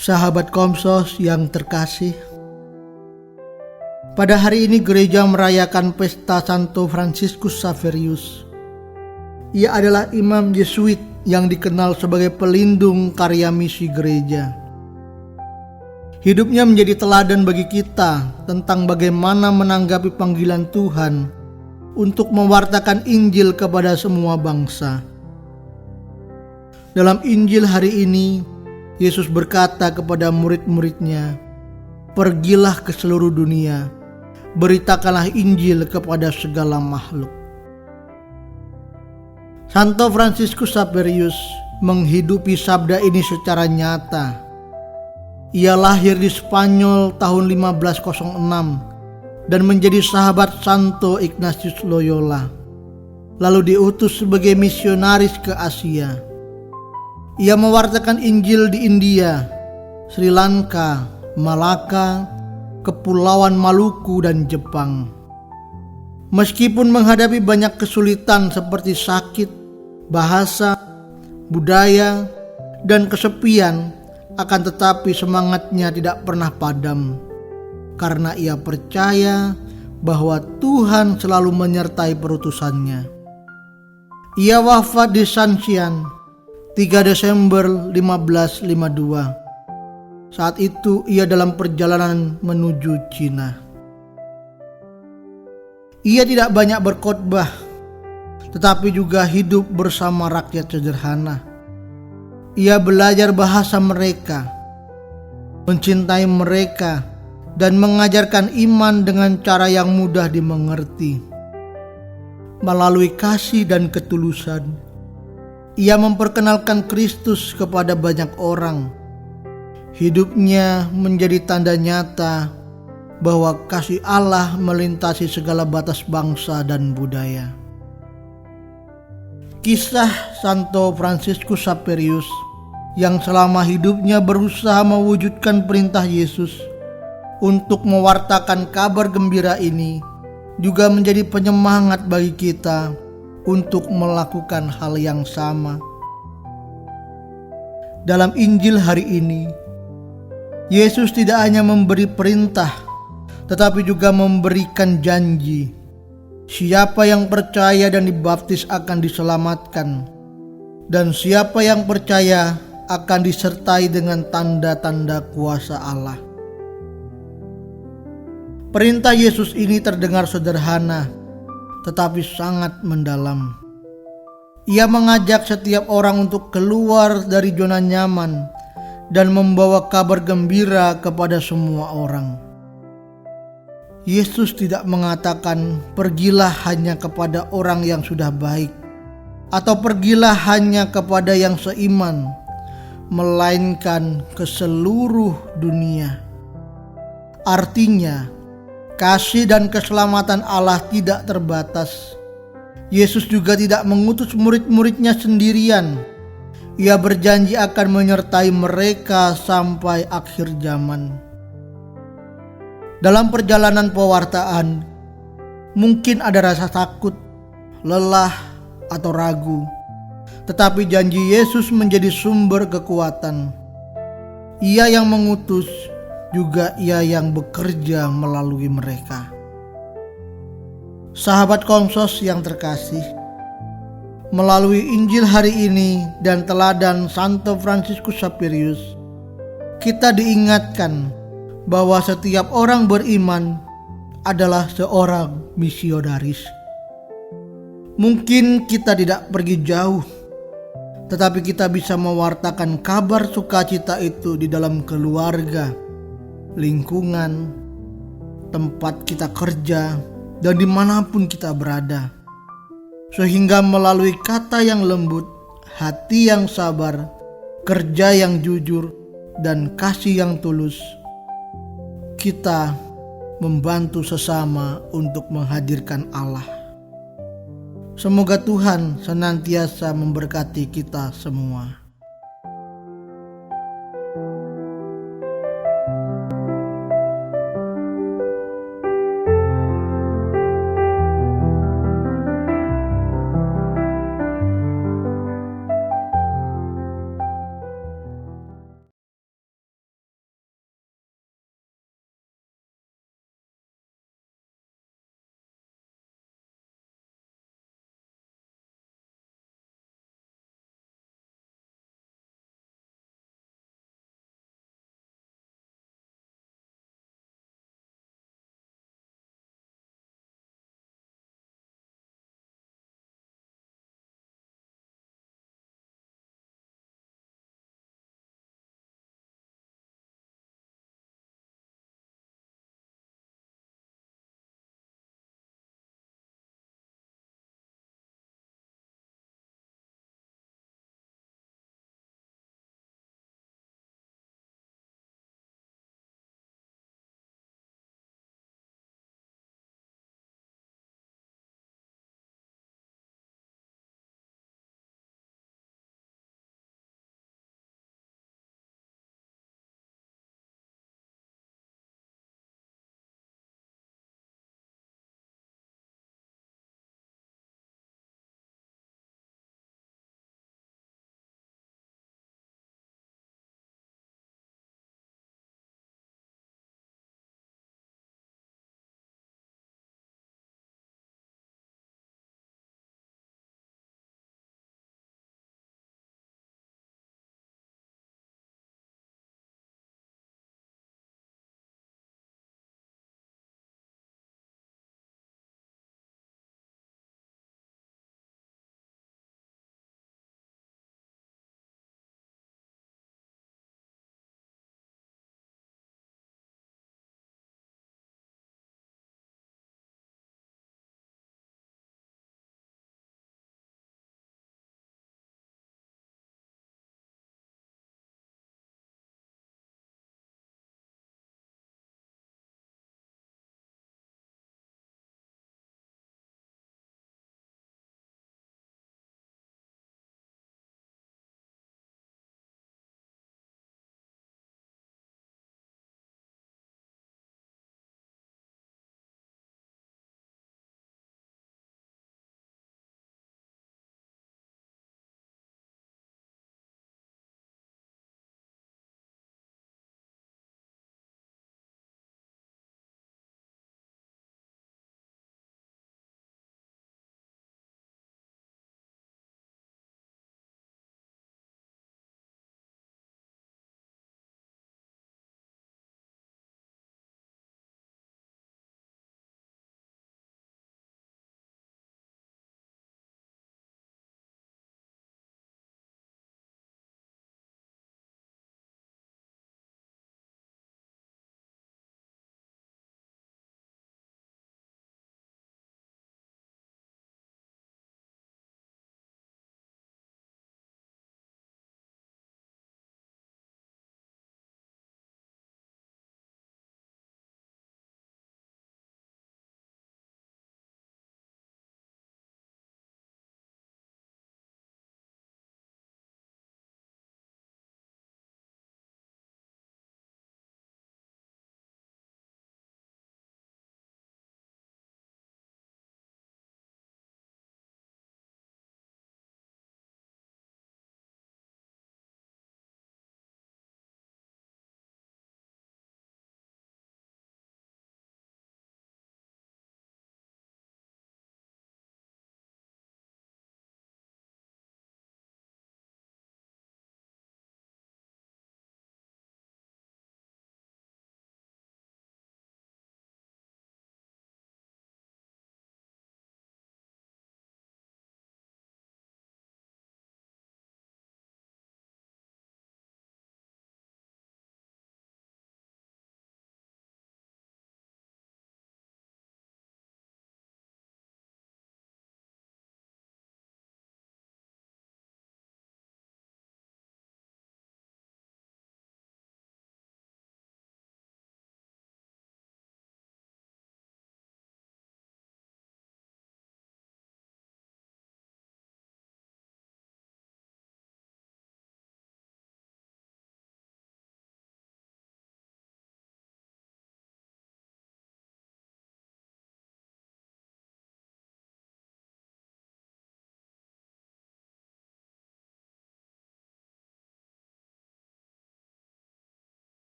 Sahabat Komsos yang terkasih, pada hari ini gereja merayakan pesta Santo Franciscus Xaverius. Ia adalah imam Yesuit yang dikenal sebagai pelindung karya misi gereja. Hidupnya menjadi teladan bagi kita tentang bagaimana menanggapi panggilan Tuhan untuk mewartakan Injil kepada semua bangsa. Dalam Injil hari ini, Yesus berkata kepada murid-muridnya, "Pergilah ke seluruh dunia, beritakanlah Injil kepada segala makhluk." Santo Franciscus Xaverius menghidupi sabda ini secara nyata. Ia lahir di Spanyol tahun 1506 dan menjadi sahabat Santo Ignatius Loyola, lalu diutus sebagai misionaris ke Asia. Ia mewartakan Injil di India, Sri Lanka, Malaka, Kepulauan Maluku, dan Jepang. Meskipun menghadapi banyak kesulitan seperti sakit, bahasa, budaya, dan kesepian, akan tetapi semangatnya tidak pernah padam, karena ia percaya bahwa Tuhan selalu menyertai perutusannya. Ia wafat di Shanshan 3 Desember 1552. Saat itu ia dalam perjalanan menuju Cina. Ia tidak banyak berkhotbah, tetapi juga hidup bersama rakyat sederhana. Ia belajar bahasa mereka, mencintai mereka, dan mengajarkan iman dengan cara yang mudah dimengerti. Melalui kasih dan ketulusan, ia memperkenalkan Kristus kepada banyak orang. Hidupnya menjadi tanda nyata bahwa kasih Allah melintasi segala batas bangsa dan budaya. Kisah Santo Franciscus Xaverius yang selama hidupnya berusaha mewujudkan perintah Yesus untuk mewartakan kabar gembira ini juga menjadi penyemangat bagi kita untuk melakukan hal yang sama. Dalam Injil hari ini, Yesus tidak hanya memberi perintah, tetapi juga memberikan janji. Siapa yang percaya dan dibaptis akan diselamatkan, dan siapa yang percaya akan disertai dengan tanda-tanda kuasa Allah. Perintah Yesus ini terdengar sederhana, tetapi sangat mendalam. Ia mengajak setiap orang untuk keluar dari zona nyaman dan membawa kabar gembira kepada semua orang. Yesus tidak mengatakan pergilah hanya kepada orang yang sudah baik atau pergilah hanya kepada yang seiman, melainkan ke seluruh dunia. Artinya, kasih dan keselamatan Allah tidak terbatas. Yesus juga tidak mengutus murid-muridnya sendirian. Ia berjanji akan menyertai mereka sampai akhir zaman. Dalam perjalanan pewartaan, mungkin ada rasa takut, lelah, atau ragu. Tetapi janji Yesus menjadi sumber kekuatan. Ia yang mengutus, juga ia yang bekerja melalui mereka. Sahabat Komsos yang terkasih, melalui Injil hari ini dan teladan Santo Franciscus Xaverius, kita diingatkan bahwa setiap orang beriman adalah seorang misionaris. Mungkin kita tidak pergi jauh, tetapi kita bisa mewartakan kabar sukacita itu di dalam keluarga, lingkungan, tempat kita kerja, dan dimanapun kita berada. Sehingga melalui kata yang lembut, hati yang sabar, kerja yang jujur, dan kasih yang tulus, kita membantu sesama untuk menghadirkan Allah. Semoga Tuhan senantiasa memberkati kita semua.